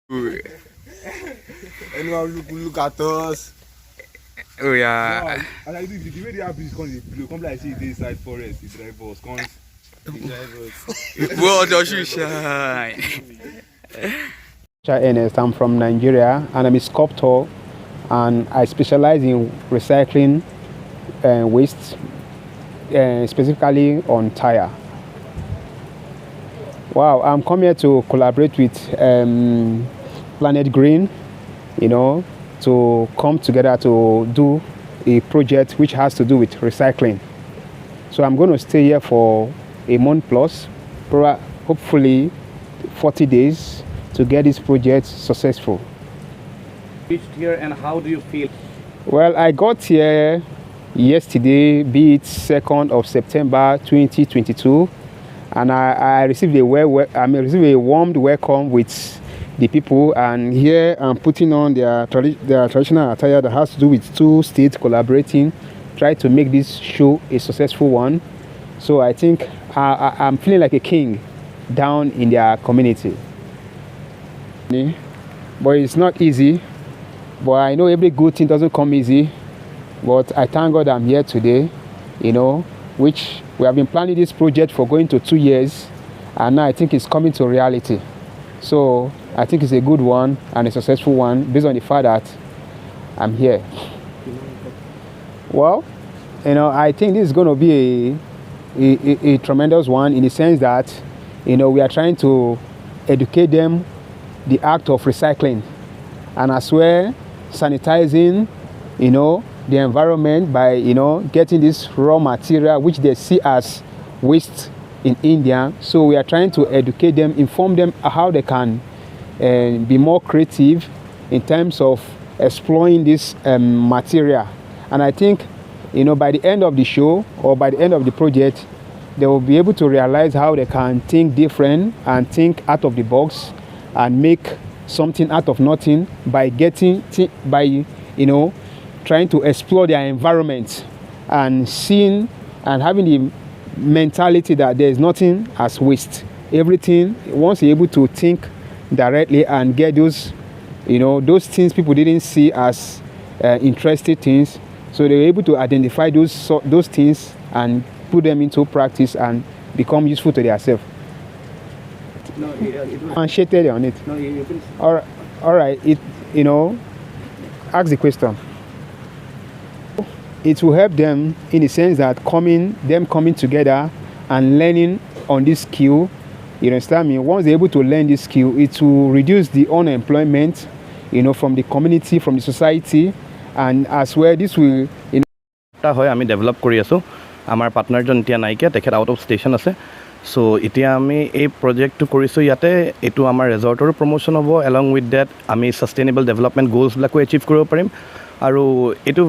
Anyone look at us. Oh yeah. And I do the way they have this come like see this side forest, the drive us, comes. What does you shine? Ernest, I'm from Nigeria and I'm a sculptor and I specialize in recycling waste, specifically on tire. Wow, I'm come here to collaborate with Planet Green, to come together to do a project which has to do with recycling. So I'm going to stay here for a month plus, hopefully 40 days to get this project successful. Reached here and how do you feel? Well, I got here yesterday, be it 2nd of September 2022, and I received a warm welcome with the people, and here I'm putting on their traditional attire that has to do with two states collaborating, try to make this show a successful one. So I think I'm feeling like a king down in their community. But it's not easy, but I know every good thing doesn't come easy. But I thank God I'm here today, which we have been planning this project for going to 2 years, and now I think it's coming to reality. So I think it's a good one and a successful one based on the fact that I'm here. Well, I think this is going to be a tremendous one in the sense that, we are trying to educate them the act of recycling and as well sanitizing, the environment by, getting this raw material which they see as waste in India. So we are trying to educate them, inform them how they can be more creative in terms of exploring this material. And I think, by the end of the show or by the end of the project, they will be able to realize how they can think different and think out of the box and make something out of nothing by trying to explore their environment and seeing and having the mentality that there is nothing as waste. Everything, once you're able to think directly and get those things people didn't see as interesting things, so they were able to identify those things and put them into practice and become useful to themselves. No, it was... Unshated on it. No, you can... All right. Ask the question. It will help them in the sense that coming together and learning on this skill. You understand me? Once they're able to learn this skill, it will reduce the unemployment, from the community, from the society, and as well this will. আমি develop কৰি আছোঁ আমাৰ পাৰ্টনাৰজন এতিয়া নাইকিয়া তেখেত out of station আছে so এতিয়া আমি এই প্ৰজেক্টটো কৰিছোঁ ইয়াতে এইটো আমাৰ ৰিজৰ্টৰো প্ৰমোশ্যন হ'ব এলং উইথ ডেট আমি সাষ্টেইনেবল ডেভেলপমেণ্ট গোলছবিলাকো এচিভ কৰিব পাৰিম আৰু এইটো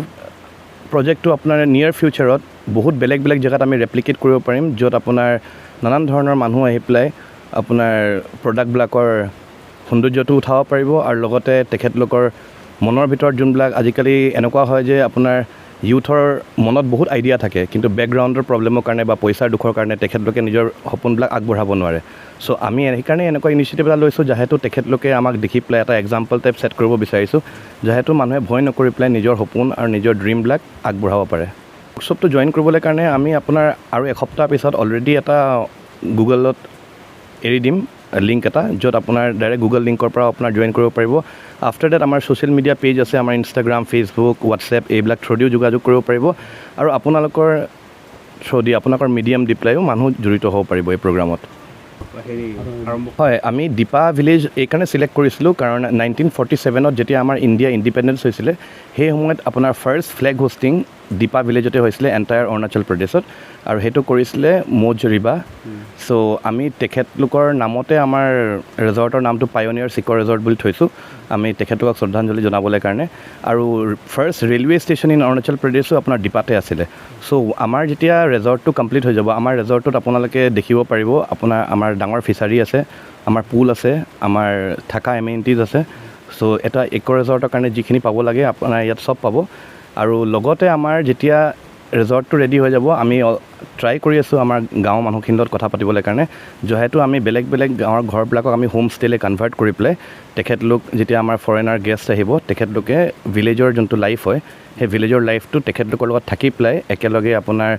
প্ৰজেক্টটো আপোনাৰ নিয়াৰ ফিউচাৰত বহুত বেলেগ জেগাত আমি ৰেপ্লিকেট কৰিব পাৰিম য'ত আপোনাৰ নানান ধৰণৰ মানুহ আহি পেলাই আপোনাৰ প্ৰডাক্টবিলাকৰ সৌন্দৰ্যটো উঠাব পাৰিব আৰু লগতে তেখেতলোকৰ মনৰ ভিতৰত যোনবিলাক আজিকালি এনেকুৱা হয় যে আপোনাৰ ইউথৰ মনত বহুত আইডিয়া থাকে কিন্তু বেকগ্ৰাউণ্ডৰ প্ৰব্লেমৰ কাৰণে বা পইচাৰ দুখৰ কাৰণে তেখেতলোকে নিজৰ সপোনবিলাক আগবঢ়াব নোৱাৰে সো আমি সেইকাৰণে এনেকুৱা ইনিচিয়েটিভ এটা লৈছোঁ যিহেতু তেখেতলোকে আমাক দেখি পেলাই এটা এক্সাম্পল টাইপ ছেট কৰিব বিচাৰিছোঁ যিহেতু মানুহে ভয় নকৰি পেলাই নিজৰ সপোন আৰু নিজৰ ড্ৰিমবিলাক আগবঢ়াব পাৰে ৱৰ্কশ্বপটো জইন কৰিবলৈ কাৰণে আমি আপোনাৰ আৰু এসপ্তাহ পিছত অলৰেডি এটা গুগলত এৰি দিম লিংক এটা য'ত আপোনাৰ ডাইৰেক্ট গুগল লিংকৰ পৰা আপোনাৰ জইন কৰিব পাৰিব আফটাৰ ডেট আমাৰ ছ'চিয়েল মিডিয়া পেজ আছে আমাৰ ইনষ্টাগ্ৰাম ফেচবুক হোৱাটছএপ এইবিলাক থ্ৰুদিও যোগাযোগ কৰিব পাৰিব আৰু আপোনালোকৰ থ্ৰুদি আপোনালোকৰ মিডিয়াম দি পেলাইও মানুহ জড়িত হ'ব পাৰিব এই প্ৰগ্ৰামত হয় আমি দীপা ভিলেজ এইকাৰণে চিলেক্ট কৰিছিলোঁ কাৰণ 1947ত যেতিয়া আমাৰ ইণ্ডিয়া ইণ্ডিপেণ্ডেঞ্চ হৈছিলে সেই সময়ত আপোনাৰ ফাৰ্ষ্ট ফ্লেগ হোষ্টিং দীপা ভিলেজতে হৈছিলে এণ্টায়াৰ অৰুণাচল প্ৰদেশত আৰু সেইটো কৰিছিলে মৌজ ৰিবা সো আমি তেখেতলোকৰ নামতে আমাৰ ৰিজৰ্টৰ নামটো পায়োনিয়াৰ চিকৰ ৰিজৰ্ট বুলি থৈছোঁ আমি তেখেতলোকক শ্ৰদ্ধাঞ্জলি জনাবলৈ কাৰণে আৰু first railway station in Arunachal প্ৰদেশো আপোনাৰ দীপাতে আছিলে সো আমাৰ যেতিয়া ৰিজৰ্টটো কমপ্লিট হৈ যাব আমাৰ ৰিজৰ্টটোত আপোনালোকে দেখিব পাৰিব আমাৰ ডাঙৰ ফিচাৰী আছে আমাৰ পুল আছে আমাৰ থাকা এমেনিটিজ আছে সো এটা ইক' ৰিজৰ্টৰ কাৰণে যিখিনি পাব লাগে আপোনাৰ ইয়াত চব পাব আৰু লগতে আমাৰ যেতিয়া ৰিজৰ্টটো ৰেডি হৈ যাব আমি ট্ৰাই কৰি আছোঁ আমাৰ গাঁৱৰ মানুহখিনিৰ লগত কথা পাতিবলৈ কাৰণে যিহেতু আমি বেলেগ বেলেগ গাঁৱৰ ঘৰবিলাকক আমি হোম ষ্টেলৈ কনভাৰ্ট কৰি পেলাই তেখেতলোক যেতিয়া আমাৰ ফৰেনাৰ গেষ্ট আহিব তেখেতলোকে ভিলেজৰ যোনটো লাইফ হয় সেই ভিলেজৰ লাইফটো তেখেতলোকৰ লগত থাকি পেলাই একেলগে আপোনাৰ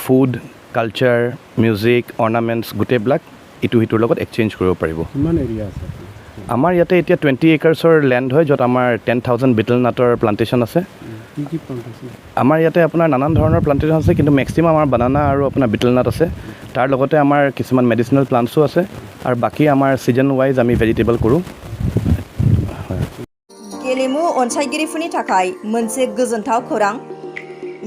ফুড কালচাৰ মিউজিক অৰ্নামেণ্টছ গোটেইবিলাক ইটো সিটোৰ লগত এক্সচেঞ্জ কৰিব পাৰিব আমাৰ ইয়াতে এতিয়া 20 একাৰ্ছৰ লেণ্ড হয় য'ত আমাৰ 10,000 বিটেল নাটৰ প্লাণ্টেশ্যন আছে আমাৰ ইয়াতে আপোনাৰ নানান ধৰণৰ প্লাণ্টেশ্যন আছে কিন্তু মেক্সিমাম আমাৰ বানানা আৰু আপোনাৰ বিটেল নাট আছে তাৰ লগতে আমাৰ কিছুমান মেডিচিনেল প্লাণ্টছো আছে আৰু বাকী আমাৰ ছিজন ৱাইজ আমি ভেজিটেবল কৰোঁ गेलेमु अनसायगिरिफोरनि थाखाय मोनसे गोजोनथाव खौरां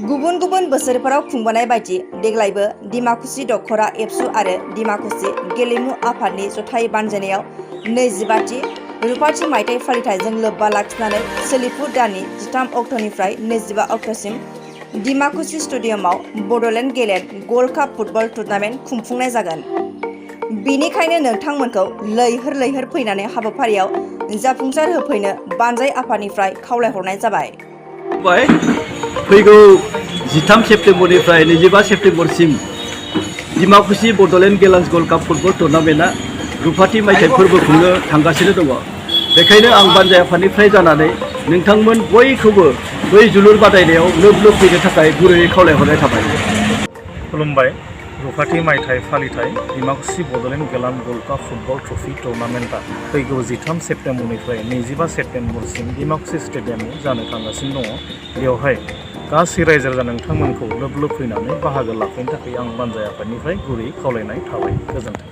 गुबुन गुबुन बोसोरफोराव खुंबोनाय बायदि देग्लायबो डिमाकुसि दखरा एबसु आरो डिमाकुसि गेलेमु आफादनि जथाय बानजायनायाव 25थि रुपाथि मायथाइ फालिथायजों लोब्बा लाखिनानै सोलिफु दाननि 13 अक्ट'निफ्राय 25 अक्ट'सिम डिमाकुसि स्टेडियामाव बड'लेण्ड गेलेन्ड गल्ड काप फुटबल टुर्नामेन्ट खुंफुंनाय जागोन बेनिखायनो नोंथांमोनखौ लैहोर लैहोर फैनानै हाबाफारियाव जाफुंसार होफैनो बानजाय आफादनिफ्राय खावलायहरनाय जाबाय फैगौ 13 सेप्तेम्बरनिफ्राय 25 सेप्तेम्बरसिम डिमाकुसि बड'लेण्ड गेलेन्ड गल्ड काप फुटबल टुर्नामेन्टआ रुपाथि मायथाइ फोरबो खुंनो थांगासिनो दङ बेखायनो आं बानजाय आफादनिफ्राय जानानै नोंथांमोन बयखौबो बै जोलुर बादायनायाव लोब लोब फैनो थाखाय गुरैयै खावलायहरनाय थाबाय खुलुमबाय रुपाथि मायथाइ फालिथाय डिमाकुसि बड'लेण्ड गेलेन्ड गल्ड काप फुटबल ट्रफि टुर्नामेन्टआ फैगौ 13 सेप्तेम्बरनिफ्राय 25 सेप्तेम्बरसिम डिमाकुसि स्टेडियामाव जानो थांगासिनो दङ बेवहाय गासै रायजो राजा नोंथांमोनखौ लोब लोब फैनानै बाहागो लाफैनो थाखाय आं बानजाय आफादनिफ्राय गुरै खावलायनाय थाबाय गोजोन्थों